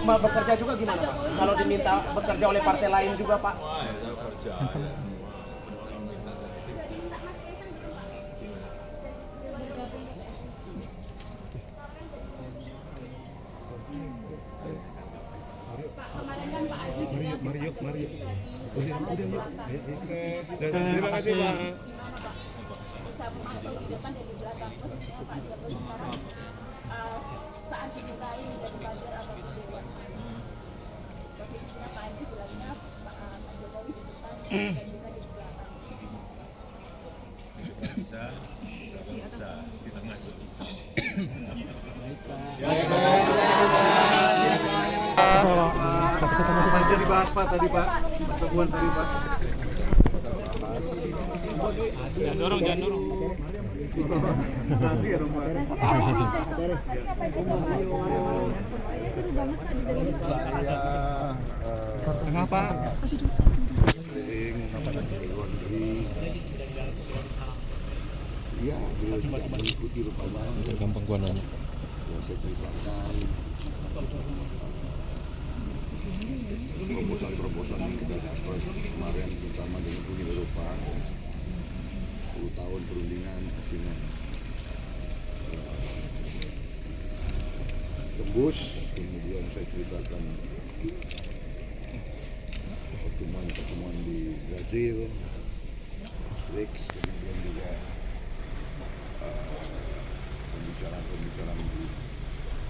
untuk bekerja juga gimana Pak? Kalau diminta bekerja oleh partai lain juga Pak? Wah, ya saya kerja ya semua. Orang minta saya tidak. Mari. Terima kasih Pak. Bisa memantau di depan dan di belakang posisinya Pak Jokowi sekarang saat dimulai dari buzzer atau di dewan. Posisinya Pak Anies bilangnya Pak Jokowi di depan dan bisa di belakang. Bisa di tengah juga bisa. Saja dibahas Pak tadi Pak, pertemuan tadi Pak. Jangan dorong. Kasih ya dong Pak. Kenapa? Iya, beliau juga mengikuti rupanya. Gampang gua nanya. Ya, saya ceritakan terobosan yang kita dapat kemarin, terutama dengan Uni Eropa, 10 tahun perundingan akhirnya tembus. Kemudian saya ceritakan pertemuan di Brazil, BRICS, kemudian juga pembicaraan di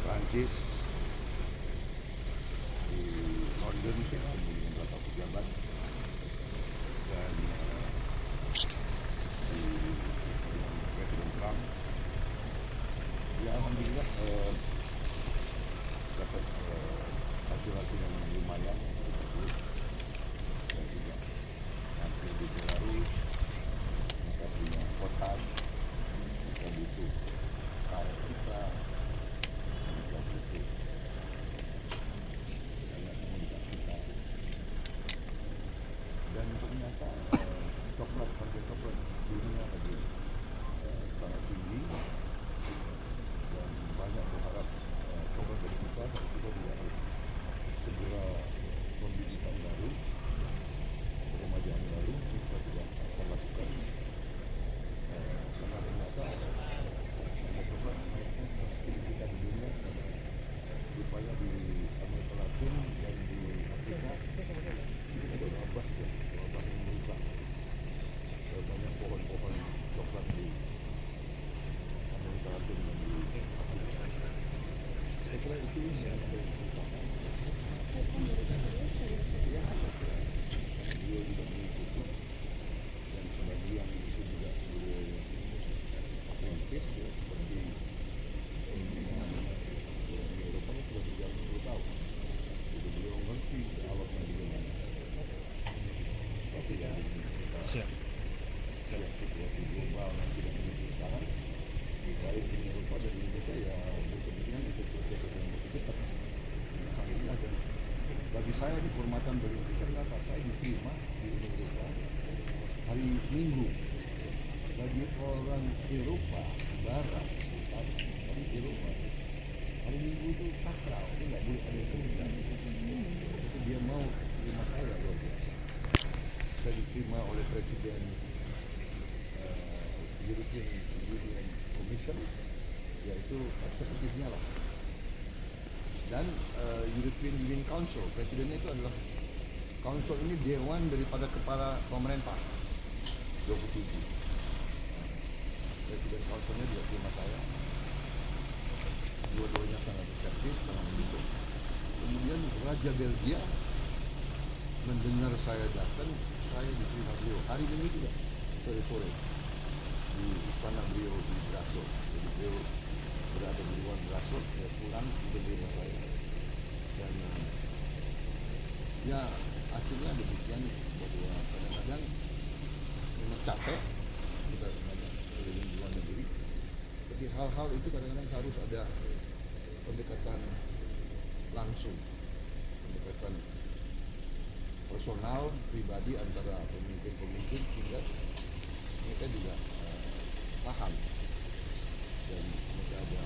Prancis, di London, kemudian beberapa pejabat, dan di Presiden Trump. Ya alhamdulillah dapat hasil-hasil yang lumayan. Dan juga hampir di Belarus, kita punya kotak, kita butuh karet kita butuh banyak komunitas kita, dan ternyata harga coklat dunia lagi sangat tinggi, dan banyak berharap coklat dari kita juga harus segera pembibitan baru, peremajaan baru kita tidak akan lakukan, karena ternyata coklat signifikan di dunia, rupanya di Amerika Latin dan di Afrika ada wabah yang merusak banyak pohon-pohon coklat di Amerika Latin dan di Afrika. Saya kira itu yang ada yang kita beliau juga mengikuti, dan sebagian itu juga beliau mengikuti seperti Eropa sudah berjalan 10 tahun. Jadi beliau mengerti aloknya bagaimana. Tapi yang kita situasi global yang tidak menentu sekarang, baik di Eropa dan Indonesia ya berkepentingan untuk proses yang lebih cepat. Hari ini ada, bagi saya ini kehormatan bagi Indonesia, kenapa? Saya diterima di Eropa hari Minggu. Bagi orang Eropa Barat, orang Eropa, hari Minggu itu sakral, itu nggak boleh ada kerja. Itu dia mau terima saya luar biasa. Saya diterima oleh Presiden European Union Commission, yaitu eksekutifnya lah, dan European Union Council, presidennya itu adalah Council ini dewan daripada kepala pemerintah 27. Presiden Councilnya juga terima saya, dua-duanya sangat efektif, sangat mendukung. Kemudian Raja Belgia mendengar saya datang, saya diterima beliau hari Minggu juga sore-sore di istana beliau di Brussels. Jadi beliau berada di luar Brussels, saya pulang menerima saya, dan ya akhirnya demikian, bahwa kadang-kadang memang capek kita banyak keliling di luar negeri. Jadi hal-hal itu kadang-kadang harus ada pendekatan langsung, pendekatan personal, pribadi antara pemimpin-pemimpin, sehingga mereka juga paham dan mereka ada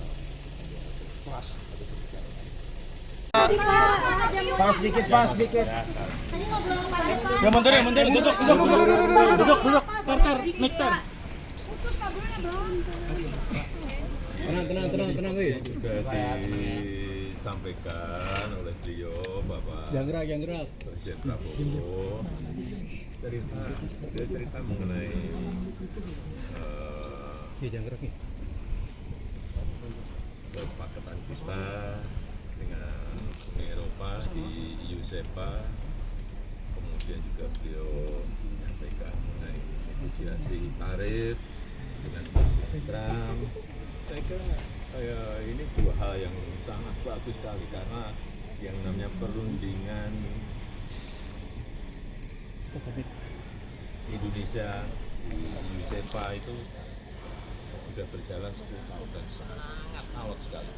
trust, ada kepercayaan. Pas dikit, pas dikit. Tadi ngobrol sama Pak Anies. Ya mundur, duduk. Tar, nektar. Tenang, guys. Sudah disampaikan oleh beliau Bapak Yang gerak. Presiden Prabowo cerita mengenai Jangan gerak nih. kesepakatan kita dengan Uni Eropa di EU SEPA, kemudian juga beliau menyampaikan mengenai negosiasi tarif dengan Presiden Trump. Saya kira ini dua hal yang sangat bagus sekali karena yang namanya perundingan Indonesia di EU SEPA itu sudah berjalan 10 tahun dan sangat alot sekali.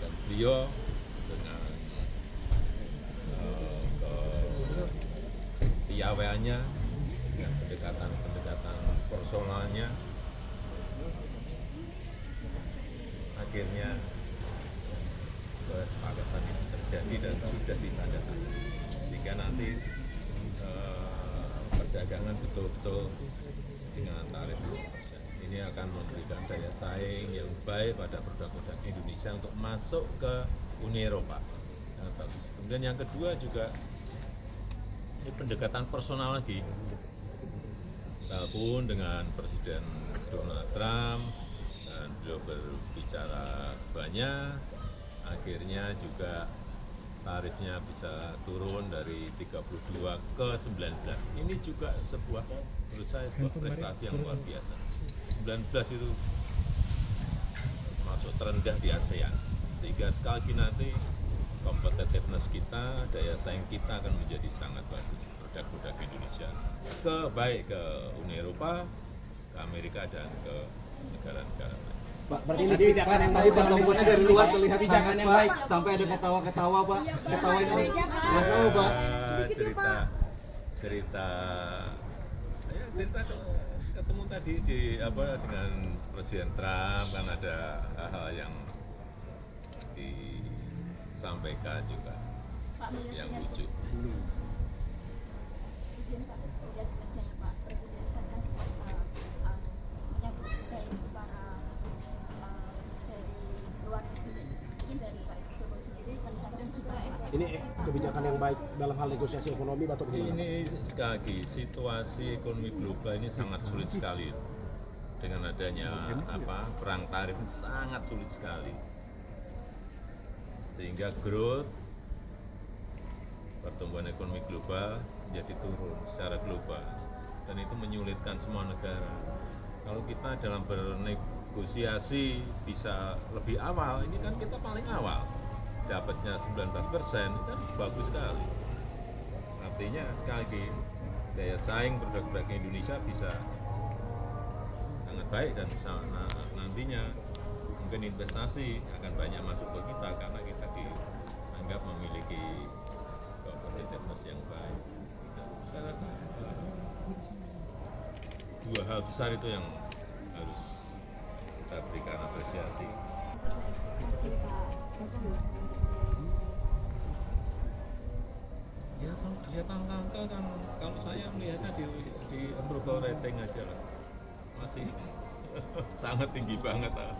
Dan beliau dengan piawaiannya, dengan pendekatan personalnya, akhirnya kesepakatan itu terjadi dan sudah ditandatangani. Sehingga nanti perdagangan betul-betul dengan tarif 2%. Ini akan memberikan daya saing yang baik pada produk-produk Indonesia untuk masuk ke Uni Eropa. Sangat bagus. Kemudian yang kedua juga ini pendekatan personal lagi. Walaupun dengan Presiden Donald Trump dan beliau berbicara banyak, akhirnya juga tarifnya bisa turun dari 32 ke 19. Ini juga sebuah, menurut saya sebuah prestasi yang luar biasa. 19 itu masuk terendah di ASEAN, sehingga sekali lagi nanti competitiveness kita, daya saing kita akan menjadi sangat bagus. Produk-produk Indonesia baik ke Uni Eropa, ke Amerika, dan ke negara-negara lain. Pak, berarti ini kebijakan yang tadi Negosiasi dari luar terlihat kebijakan panas, yang Pak. baik. Sampai ada ketawa-ketawa, Pak. Ketawa itu Mas O, Pak. cerita ketemu tadi dengan Presiden Trump, kan ada hal-hal yang disampaikan juga Pak, melihat yang kinerja- lucu. izin Pak, melihat kinerjanya Pak Presiden kan sempat menyambut baik para dari luar negeri, mungkin dari Pak Jokowi sendiri melihat dan sesuai Ini kebijakan yang baik dalam hal negosiasi ekonomi, Bapak. Ini sekali lagi situasi ekonomi global ini sangat sulit sekali. Dengan adanya perang tarif ini sangat sulit sekali. Sehingga growth pertumbuhan ekonomi global menjadi turun secara global, dan itu menyulitkan semua negara. Kalau kita dalam bernegosiasi bisa lebih awal, ini kan kita paling awal dapatnya 19%, kan bagus sekali. Artinya sekali lagi daya saing produk-produk Indonesia bisa sangat baik, dan nantinya mungkin investasi akan banyak masuk ke kita karena kita dianggap memiliki kompetitiveness yang baik. Saya rasa dua hal besar itu yang harus kita berikan apresiasi. Ya kalau dilihat angka-angka kan, kalau saya melihatnya di approval rating aja lah, masih sangat tinggi banget lah.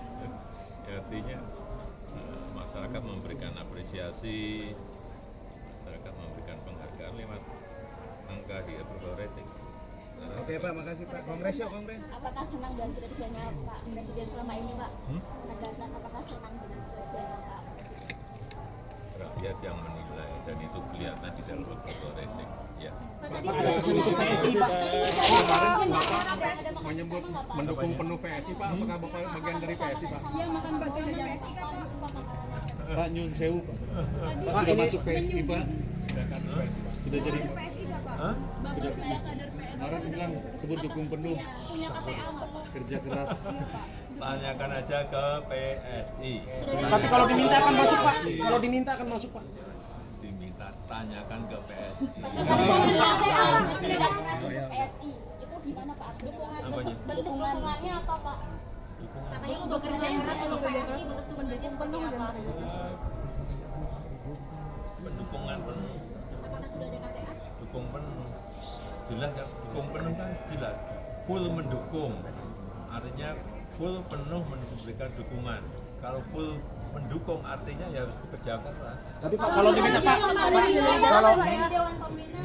Ya, artinya masyarakat memberikan apresiasi, masyarakat memberikan penghargaan lewat angka di approval rating. Oke, Pak, makasih, Pak. Kongres yuk, kongres. Apakah senang dengan kinerjanya Pak Presiden selama ini, Pak? Apakah senang dengan kinerjanya Pak Presiden? Rakyat yang menilai, dan itu kelihatan di dalam approval rating. Ya. Ada pesan untuk PSI, Pak. Menyebut mendukung penuh PSI, Pak. Apakah Bapak bagian dari PSI, Pak? Iya, makan bagian dari PSI, Pak. Pak Nyun Sewu, Pak. Pak sudah masuk PSI, Pak. Sudah jadi PSI nggak, Pak? Hah? Bapak sudah kader PSI. Kemarin bilang sebut dukung penuh Punya KPA nggak, Pak? kerja keras. Tanyakan aja ke PSI. Tapi kalau diminta akan masuk, Pak. Kalau diminta akan masuk, Pak. Diminta tanyakan ke PSI. PSI itu gimana Pak? Apanya? Dukungannya apa Pak? Katanya mau bekerja keras untuk PSI, bentuk pendukung seperti apa? dukung penuh. Jelas kan, dukung penuh kan jelas. Full mendukung, artinya full penuh memberikan dukungan. Kalau full mendukung artinya ya harus bekerja keras. Tapi Pak kalau diminta Pak, kalau Dewan Pembina